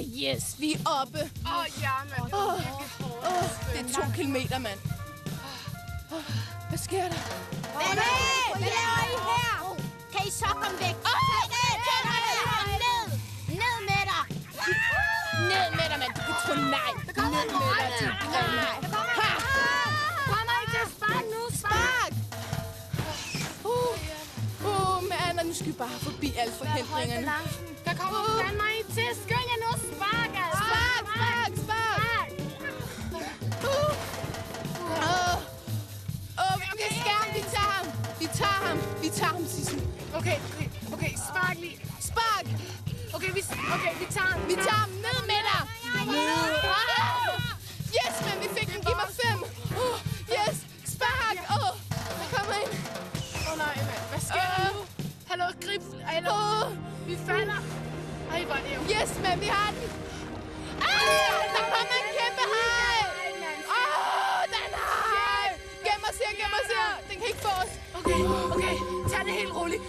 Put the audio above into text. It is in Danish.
yes, vi er oppe. Ja, mand. Det er 2 kilometer, mand. Hvad sker der? Hvad laver I her? Kan I så komme væk? Ned med dig! Ned med dig, mand. Du kan tro nej. Ned med dig. Du kan tro nej. Kommer I til at sparke nu? Spark! Mand, nu skal vi bare forbi alle forhindringerne. Der kommer fandme en til. Skynd jer nu. Spark, altså. Spark! Okay, skærm, vi tager ham, Sissel. Okay. Spark lige. Spark! Okay, vi tager ham. Vi tager ham ned med dig! Yes, men vi fik den. Giv mig 5. Yes, spark! Der kommer ind. Nej, mand. Hvad sker der nu? Hallo, grib. Hallo. Vi falder. Ej, hvor er det jo. Yes, men vi har den. Der kommer en kæmpe haj! Den haj! Gem os her! Den kan ikke få os. Okay. Tag det helt roligt.